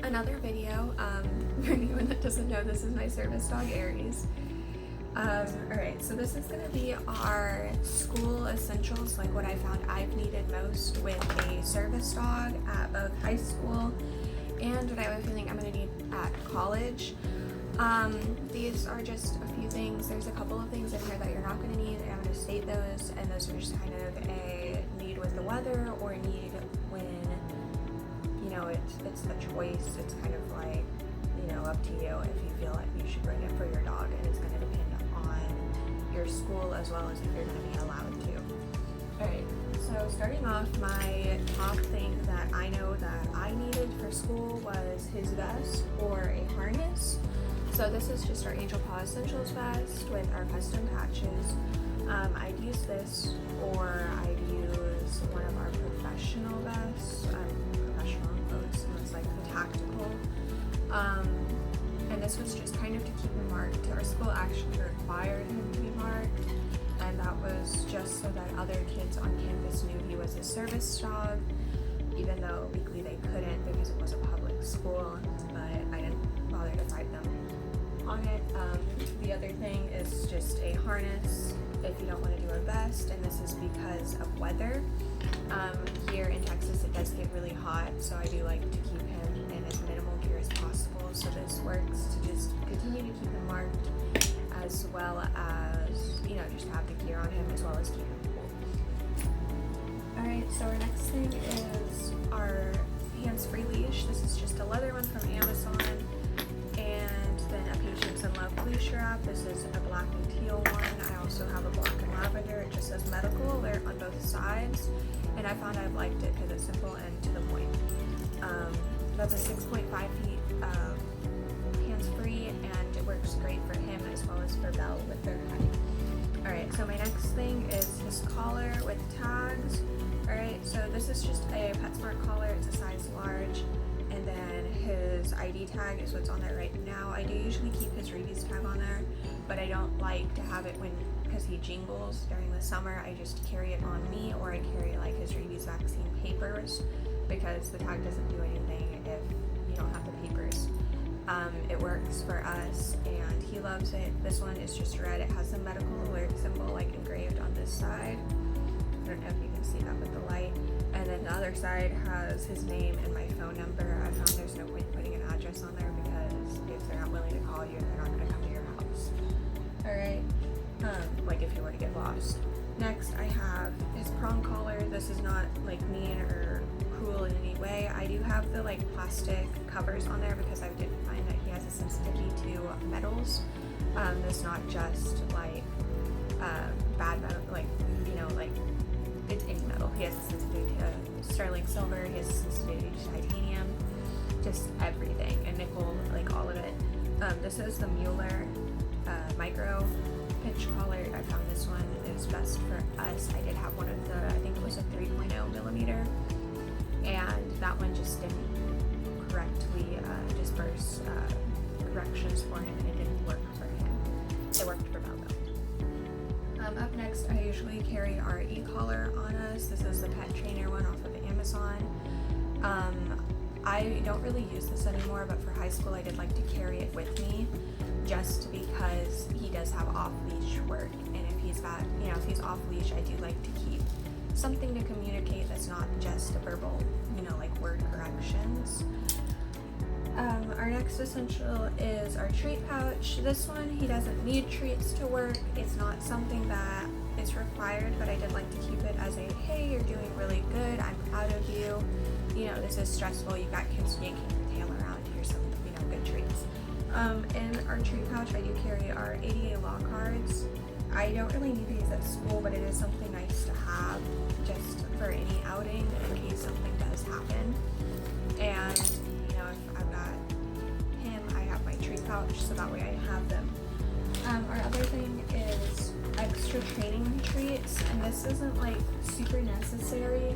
another video. For anyone that doesn't know, this is my service dog Aries. Alright, so this is going to be our school essentials, like what I found I've needed most with a service dog at both high school and what I have a feeling I'm going to need at college. These are just a few things. There's a couple of things in here that you're not going to need, and I'm going to state those, and those are just kind of a need with the weather or need when, you know, it's a choice. It's kind of like, you know, up to you if you feel like you should bring it for your dog, and it's going to depend on your school as well as if you're going to be allowed to. Alright, so starting off, my top thing that I know that I needed for school was his vest or a harness. So this is just our Angel Paw Essentials vest with our custom patches. I'd use this, or I'd use one of our professional vests, professional clothes, so it's like the tactical. And this was just kind of to keep him marked. Our school actually required him to be marked, and that was just so that other kids on campus knew he was a service dog, even though legally they couldn't because it was a public school, but I didn't bother to fight them on it. The other thing is just a harness if you don't want to do a vest, and this is because of weather. Here in Texas it does get really hot, so I do like to keep him in as minimal gear as possible, so this works to just continue to keep him marked as well as, you know, just have the gear on him as well as keep him cool. Alright, so our next thing is our hands-free leash. This is just a leather one from Amazon, and then a Patience and Love leash wrap. This is a black and teal one. I also have a black and lavender. It just says medical. They're on both sides, and I found I've liked it because it's simple and to the point. That's a 6.5 feet hands-free, and it works great for him as well as for Belle with their height. Alright, so my next thing is his collar with tags. Alright, so this is just a PetSmart collar. It's a size large. And then his ID tag is what's on there right now. I do usually keep his rabies tag on there, but I don't like to have it because he jingles during the summer. I just carry it on me, or I carry like his rabies vaccine papers, because the tag doesn't do anything if you don't have the papers. It works for us, and he loves it. This one is just red. It has the medical alert symbol like engraved on this side. I don't know if you can see that with the light. And then the other side has his name and my phone number. I found there's no point putting an address on there because if they're not willing to call you, they're not going to come to your house. Alright, like if you were to get lost. Next, I have his Prom Caller. This is not like mean or cruel in any way. I do have the like plastic covers on there because I did find that he has a sensitivity to metals. It's not just like bad metal, like, you know, like it's any metal. He has a sensitivity to sterling silver, he has a sensitivity to titanium, just everything, and nickel, like all of it. This is the Mueller micro pinch collar. I found this one is best for us. I did have one of the, I think it was a 3.0 millimeter, and that one just didn't correctly disperse corrections for him, and it didn't work for him. It worked for Belle. Up next, I usually carry our e-collar on us. This is the Pet Trainer one off of Amazon. I don't really use this anymore, but for high school I did like to carry it with me just because he does have off-leash work, and if he's got, you know, if he's off-leash, I do like to keep something to communicate that's not just a verbal, you know, like word corrections. Our next essential is our treat pouch. This one, he doesn't need treats to work. It's not something that is required, but I did like to keep it as a, hey, you're doing really good, I'm proud of you. You know, this is stressful, you got kids yanking your tail around, here's some, you know, good treats. In our treat pouch, I do carry our ADA law cards. I don't really need these at school, but it is something nice to have just for any outing in case something does happen. And if I've got him, I have my treat pouch, so that way I have them. Our other thing is extra training treats, and this isn't like super necessary,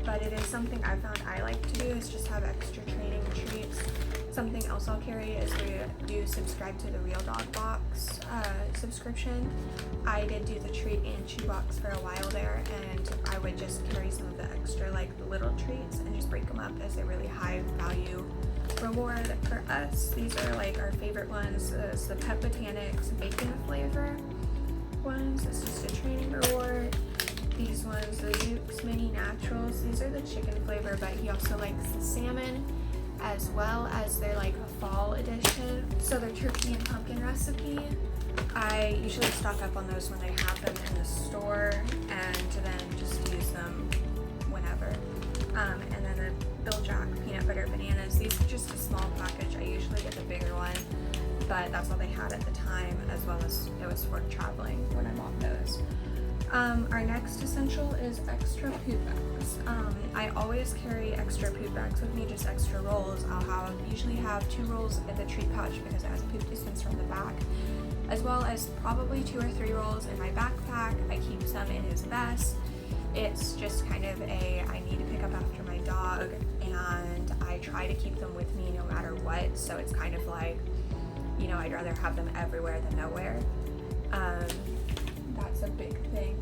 but it is something I found I like to do, is just have extra training treats. Something else I'll carry is we do subscribe to the Real Dog Box subscription. I did do the treat and chew box for a while there, and I would just carry some of the extra like the little treats and just break them up as a really high value reward for us. These are like our favorite ones. It's the Pet Botanics bacon flavor ones. This is the training reward. These ones, the Duke's Mini Naturals. These are the chicken flavor, but he also likes the salmon, as well as they're like a fall edition. So they're turkey and pumpkin recipe. I usually stock up on those when they have them in the store, and then just use them whenever. And then the Bill Jack peanut butter bananas. These are just a small package. I usually get the bigger one, but that's all they had at the time, as well as it was for traveling when I bought those. Our next essential is extra poop bags. I always carry extra poop bags with me, just extra rolls. I'll usually have 2 rolls in the treat pouch because it has a poop dispenser on the back, as well as probably 2 or 3 rolls in my backpack. I keep some in his vest. It's just kind of I need to pick up after my dog, and I try to keep them with me no matter what, so it's kind of like, you know, I'd rather have them everywhere than nowhere. That's a big thing.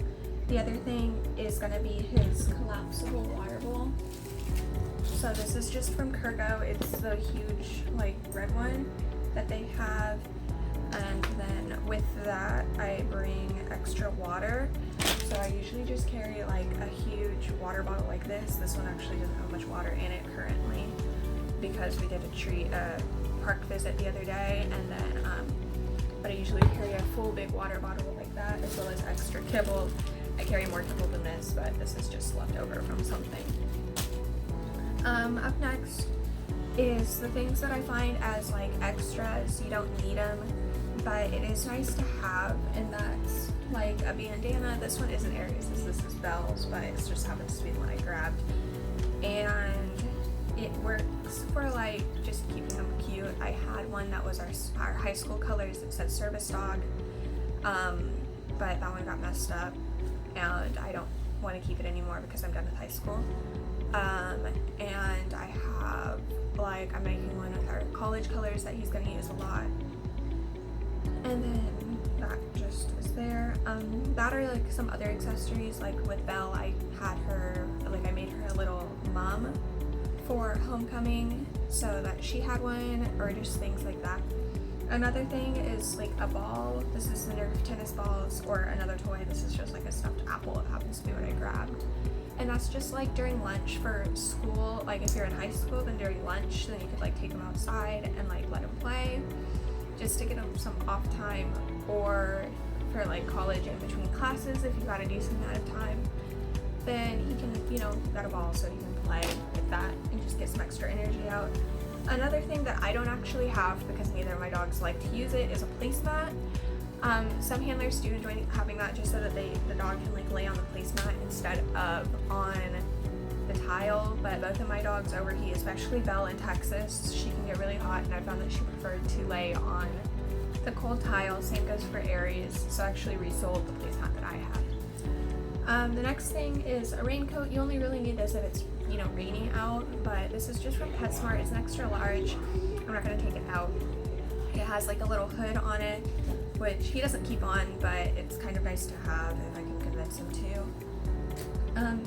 The other thing is going to be his collapsible water bowl. So this is just from Kurgo. It's the huge like red one that they have, and then with that I bring extra water. So I usually just carry like a huge water bottle like this. This one actually doesn't have much water in it currently because we did a park visit the other day, and then but I usually carry a full big water bottle like that, as well as extra kibble. I carry more kibble than this, but this is just left over from something. Up next is the things that I find as like extras. You don't need them, but it is nice to have, and that's like a bandana. This one isn't Aries', this is Belle's, but it just happens to be the one I grabbed. And it works for like just keeping them cute. I had one that was our high school colors that said Service Dog, but that one got messed up, and I don't want to keep it anymore because I'm done with high school. And I have like, I'm making one with our college colors that he's going to use a lot. And then that just is there. That are like some other accessories. Like with Belle, I had her, like I made her a little mum for homecoming so that she had one, or just things like that. Another thing is like a ball. This is the Nerf tennis balls, or another toy. This is just like a stuffed apple. It happens to be what I grabbed. And that's just like during lunch for school. Like if you're in high school, then during lunch, then you could like take them outside and like let them play, just to get them some off time, or for like college in between classes, if you got a decent amount of time, then he can, you know, got a ball so he can play with that and just get some extra energy out. Another thing that I don't actually have, because neither of my dogs like to use it, is a placemat. Some handlers do enjoy having that just so that the dog can like lay on the placemat instead of on the tile, but both of my dogs over here, especially Belle in Texas, she can get really hot, and I found that she preferred to lay on the cold tile. Same goes for Aries, so I actually resold the placemat that I had. The next thing is a raincoat. You only really need this if it's, you know, raining out, but this is just from PetSmart. It's an extra large. I'm not going to take it out. It has like a little hood on it, which he doesn't keep on, but it's kind of nice to have if I can convince him to.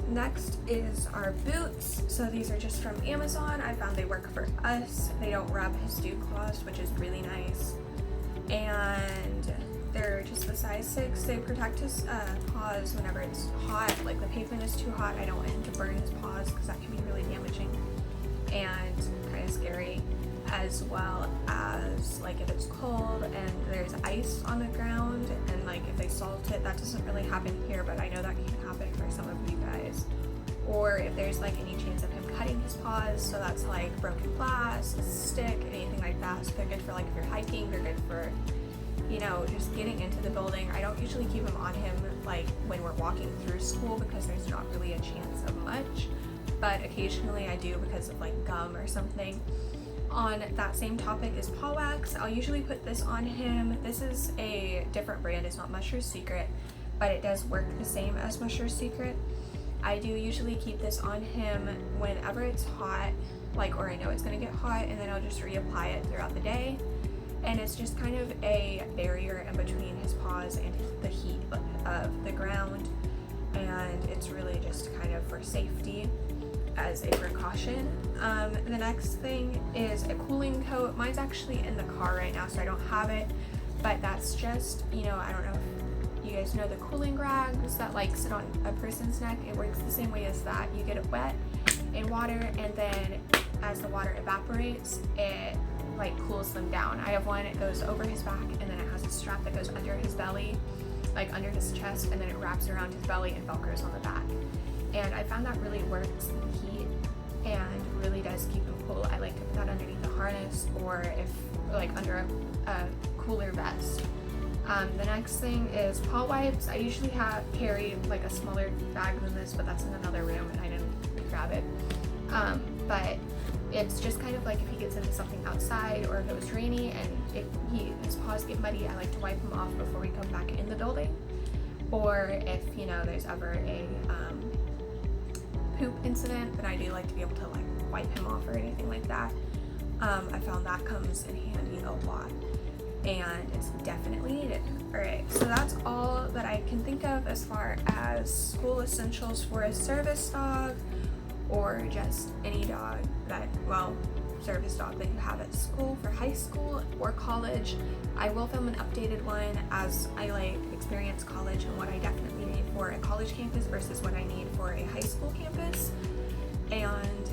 Next is our boots. So these are just from Amazon. I found they work for us. They don't rub his dew claws, which is really nice. And they're just the size 6. They protect his paws whenever it's hot. Like the pavement is too hot, I don't want him to burn his paws because that can be really damaging and kind of scary. As well as like if it's cold and there's ice on the ground, and like if they salt it, that doesn't really happen here, but I know that can happen for some of you guys. Or if there's like any chance of him cutting his paws, so that's like broken glass, a stick, anything like that. So they're good for like if you're hiking, they're good for, you know, just getting into the building. I don't usually keep them on him like when we're walking through school because there's not really a chance of much, but occasionally I do because of like gum or something. On that same topic is paw wax. I'll usually put this on him. This is a different brand. It's not Musher's Secret, but it does work the same as Musher's Secret. I do usually keep this on him whenever it's hot, like, or I know it's gonna get hot, and then I'll just reapply it throughout the day. And it's just kind of a barrier in between his paws and the heat of the ground, and it's really just kind of for safety. as a precaution. The next thing is a cooling coat. Mine's actually in the car right now, so I don't have it, but that's just, you know, I don't know if you guys know the cooling rags that like sit on a person's neck. It works the same way as that. You get it wet in water, and then as the water evaporates, it like cools them down. I have one, it goes over his back, and then it has a strap that goes under his belly, like under his chest, and then it wraps around his belly and velcros on the back. And I found that really works in the heat and really does keep him cool. I like to put that underneath the harness, or if like under a cooler vest. The next thing is paw wipes. I usually carry like a smaller bag than this, but that's in another room and I didn't grab it. But it's just kind of like if he gets into something outside, or if it was rainy and if his paws get muddy, I like to wipe him off before we come back in the building. Or if, you know, there's ever a poop incident, then I do like to be able to like wipe him off or anything like that. I found that comes in handy a lot, and it's definitely needed. Alright, so that's all that I can think of as far as school essentials for a service dog, or just any dog that, well, service dog that you have at school for high school or college. I will film an updated one as I like experience college and what I definitely need for a college campus versus what I need for a high school campus. And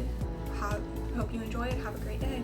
hope you enjoy it. Have a great day.